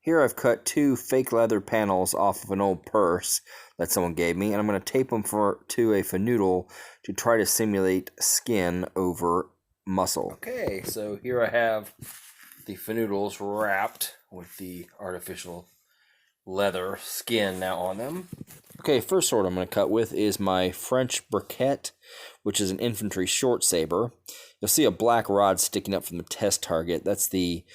Here I've cut 2 fake leather panels off of an old purse that someone gave me, and I'm going to tape them to a fanoodle to try to simulate skin over muscle. Okay, so here I have the fanoodles wrapped with the artificial leather skin now on them. Okay, first sword I'm going to cut with is my French briquette, which is an infantry short saber. You'll see a black rod sticking up from the test target. That's the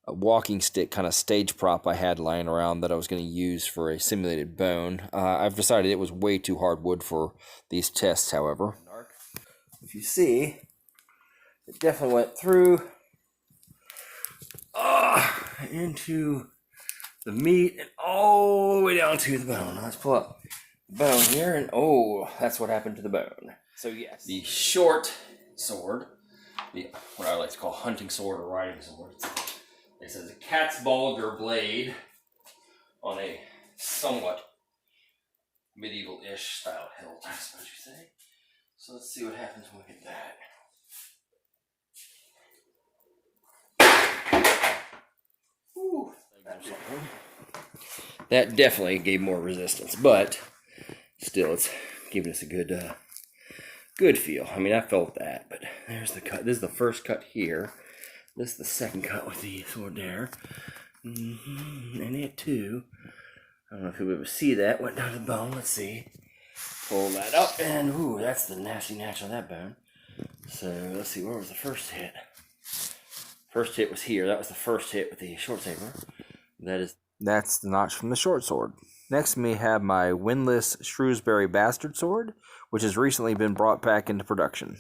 walking stick kind of stage prop I had lying around that I was going to use for a simulated bone. I've decided it was way too hard wood for these tests, however. If you see, it definitely went through into the meat and all the way down to the bone. Let's pull up the bone here, and oh, that's what happened to the bone. So yes, the short sword, what I like to call hunting sword or riding sword. It says a cat's bulger blade on a somewhat medieval-ish style hilt, I suppose you say. So let's see what happens when we get that. Whew. That definitely gave more resistance, but still it's giving us a good feel. I mean, I felt that, but there's the cut. This is the first cut here. This is the second cut with the sword there. And it too. I don't know if you'll be able to see that. Went down to the bone. Let's see. Pull that up, and ooh, that's the nasty natch on that bone. So let's see, where was the first hit? First hit was here. That was the first hit with the short saber. That's the notch from the short sword. Next, we have my windlass Shrewsbury bastard sword, which has recently been brought back into production.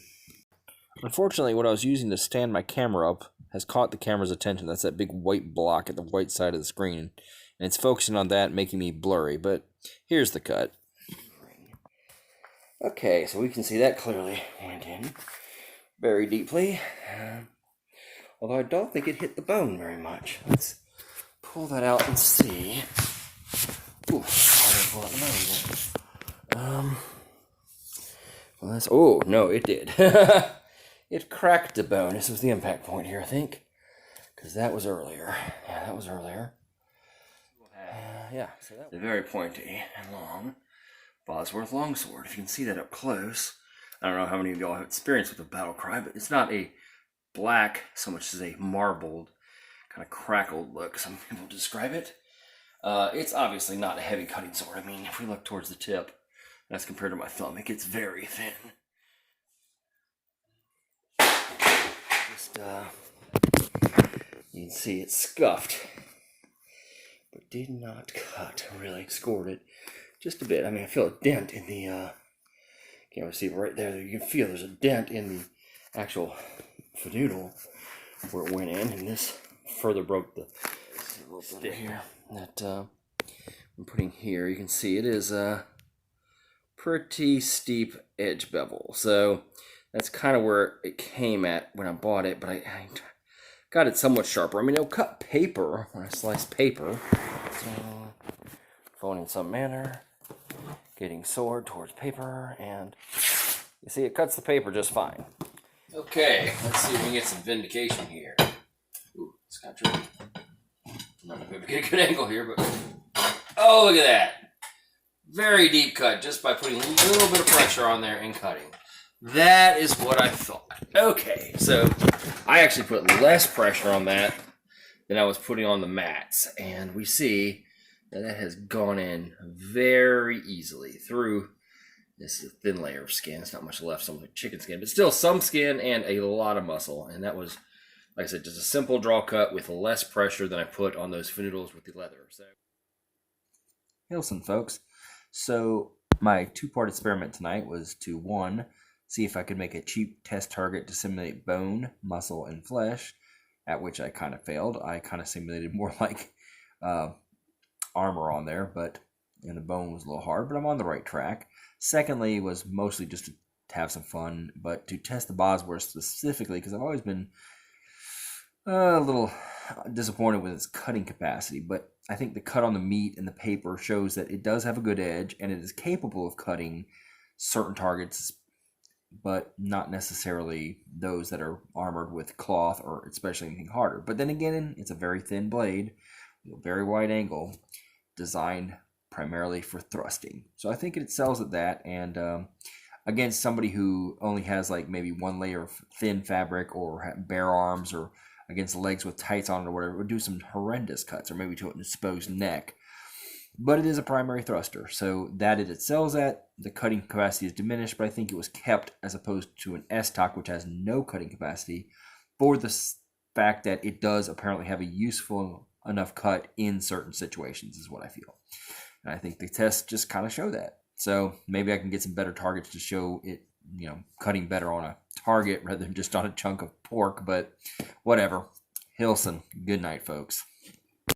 Unfortunately, what I was using to stand my camera up has caught the camera's attention. That's that big white block at the white side of the screen, and it's focusing on that, making me blurry, but here's the cut. Okay, so we can see that clearly went in very deeply, although I don't think it hit the bone very much. Let's pull that out and see. Ooh, harder to pull out the bone. Well, that's, oh, no, it did. It cracked the bone. This was the impact point here, I think, because that was earlier. Yeah, that was earlier. Yeah, so that was very pointy and long Bosworth longsword. If you can see that up close, I don't know how many of y'all have experience with the battle cry, but it's not a black so much as a marbled, kind of crackled look, some people describe it. It's obviously not a heavy cutting sword. I mean, if we look towards the tip, as compared to my thumb, it gets very thin. Just, you can see it's scuffed, but did not cut. Really scored it just a bit. I mean, I feel a dent in the, can't really see it right there. You can feel there's a dent in the actual fanoodle where it went in, and this further broke the stick here that I'm putting here. You can see it is a pretty steep edge bevel, so that's kind of where it came at when I bought it, but I got it somewhat sharper. I mean, it'll cut paper when I slice paper. So, going in some manner, getting sword towards paper, and you see it cuts the paper just fine. Okay, let's see if we can get some vindication here. Ooh, it's kind of tricky. I'm not going to get a good angle here, but oh, look at that. Very deep cut just by putting a little bit of pressure on there and cutting. That is what I thought. Okay, so I actually put less pressure on that than I was putting on the mats, and we see that has gone in very easily through this thin layer of skin. It's not much left, some like chicken skin, but still some skin and a lot of muscle. And that was, like I said, just a simple draw cut with less pressure than I put on those fanoodles with the leather. So, Hilson, folks. So my two-part experiment tonight was to, one, see if I could make a cheap test target to simulate bone, muscle, and flesh, at which I kind of failed. I kind of simulated more like armor on there, and the bone was a little hard, but I'm on the right track. Secondly, was mostly just to have some fun, but to test the Bosworth specifically, because I've always been a little disappointed with its cutting capacity, but I think the cut on the meat and the paper shows that it does have a good edge, and it is capable of cutting certain targets, but not necessarily those that are armored with cloth or especially anything harder. But then again, it's a very thin blade very wide angle, designed primarily for thrusting. So I think it sells at that. And against somebody who only has like maybe one layer of thin fabric or bare arms, or against legs with tights on it or whatever, it would do some horrendous cuts, or maybe to an exposed neck. But it is a primary thruster, so that it sells at, the cutting capacity is diminished, but I think it was kept as opposed to an S-Stock, which has no cutting capacity, for the fact that it does apparently have a useful enough cut in certain situations, is what I feel. And I think the tests just kind of show that. So maybe I can get some better targets to show it, cutting better on a target rather than just on a chunk of pork, but whatever. Hilson, good night, folks.